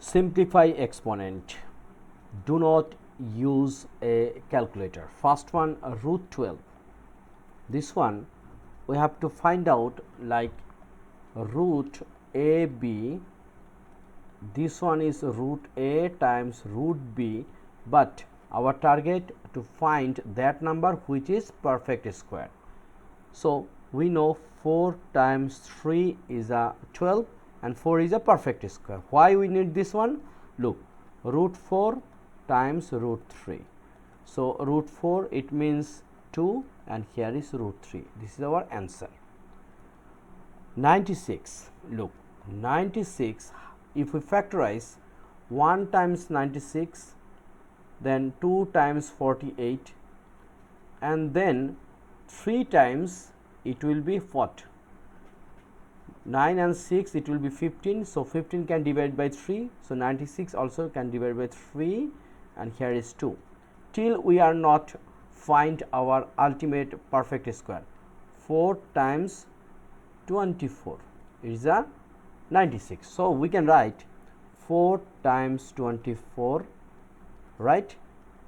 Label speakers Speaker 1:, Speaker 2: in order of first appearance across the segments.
Speaker 1: Simplify exponent. Do not use a calculator. First one, root 12. This one we have to find out like root AB. This one is root A times root B, but our target to find that number which is perfect square. So we know 4 times 3 is a 12 and 4 is a perfect square. Why we need this one? Look, root 4 times root 3. So root 4 it means 2 and here is root 3. This is our answer. 96. Look, 96, if we factorize 1 times 96, then 2 times 48, and then 3 times it will be what? 9 and 6 it will be 15. So 15 can divide by 3. So 96 also can divide by 3 and here is 2. Till we are not find our ultimate perfect square. 4 times 24 is a 96. So we can write 4 times 24, right?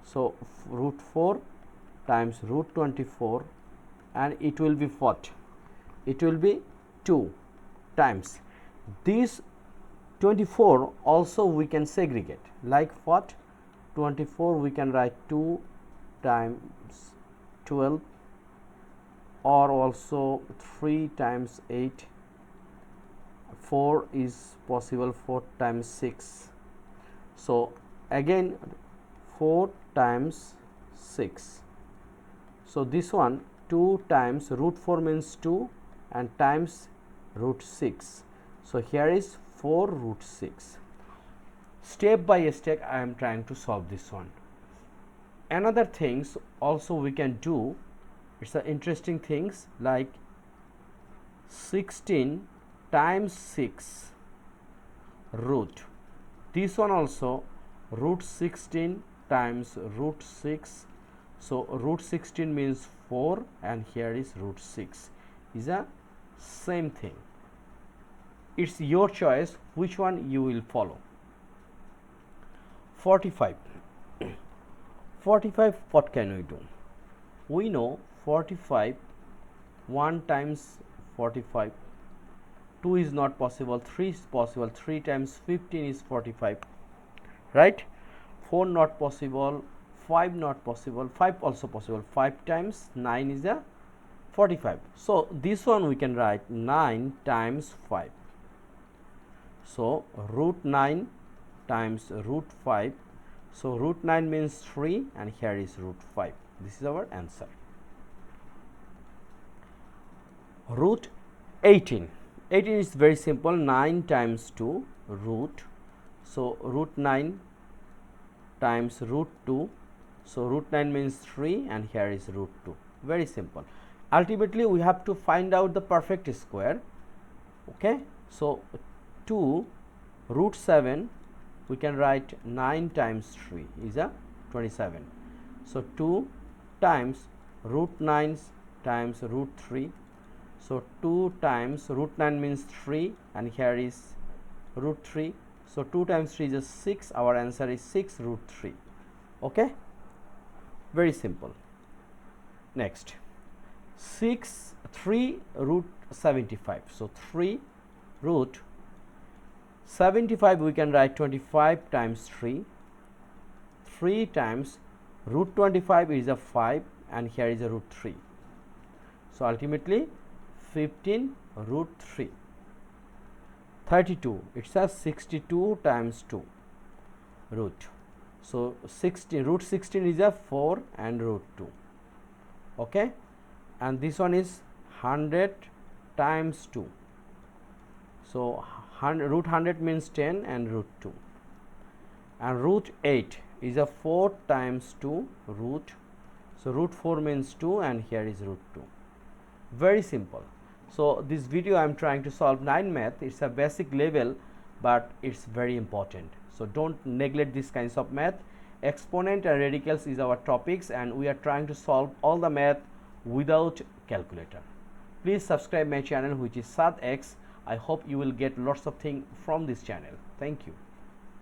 Speaker 1: So root 4 times root 24, and it will be what? It will be 2 times this 24. Also we can segregate like what? 24 we can write 2 times 12, or also 3 times 8. 4 is possible, 4 times 6. So again 4 times 6. So this one 2 times root 4 means 2 and times root 6. So here is 4 root 6. Step by step I am trying to solve this one. Another things also we can do, it's a interesting things like 16 times 6 root. This one also root 16 times root 6. So root 16 means 4 and here is root 6 is a same thing. It's your choice which one you will follow. 45. 45, what can we do? We know 45, 1 times 45, 2 is not possible, 3 is possible, 3 times 15 is 45, right? 4 not possible, 5 not possible, 5 also possible, 5 times 9 is a 45. So this one we can write 9 times 5. So root 9 times root 5. So root 9 means 3 and here is root 5. This is our answer. Root 18. 18 is very simple, 9 times 2 root. So root 9 times root 2. So root 9 means 3 and here is root 2. Very simple. Ultimately we have to find out the perfect square. Okay. So 2 root 7, we can write 9 times 3 is a 27. So 2 times root 9 times root 3. So 2 times root 9 means 3 and here is root 3. So 2 times 3 is 6. Our answer is 6 root 3. Okay. Very simple. Next, 3 root 75. So 3 root 75 we can write 25 times 3. 3 times root 25 is a 5 and here is a root 3. So ultimately 15 root 3. 32, it says 62 times 2 root. So 16 root 16 is a 4 and root 2. Okay, and this one is 100 times 2. So root 100 means 10 and root 2. And root 8 is a 4 times 2 root. So root 4 means 2 and here is root 2. Very simple. So this video I am trying to solve 9 math. It's a basic level but it's very important. So don't neglect these kinds of math. Exponent and radicals is our topics and we are trying to solve all the math without calculator. Please subscribe my channel which is SAT X. I hope you will get lots of things from this channel. Thank you.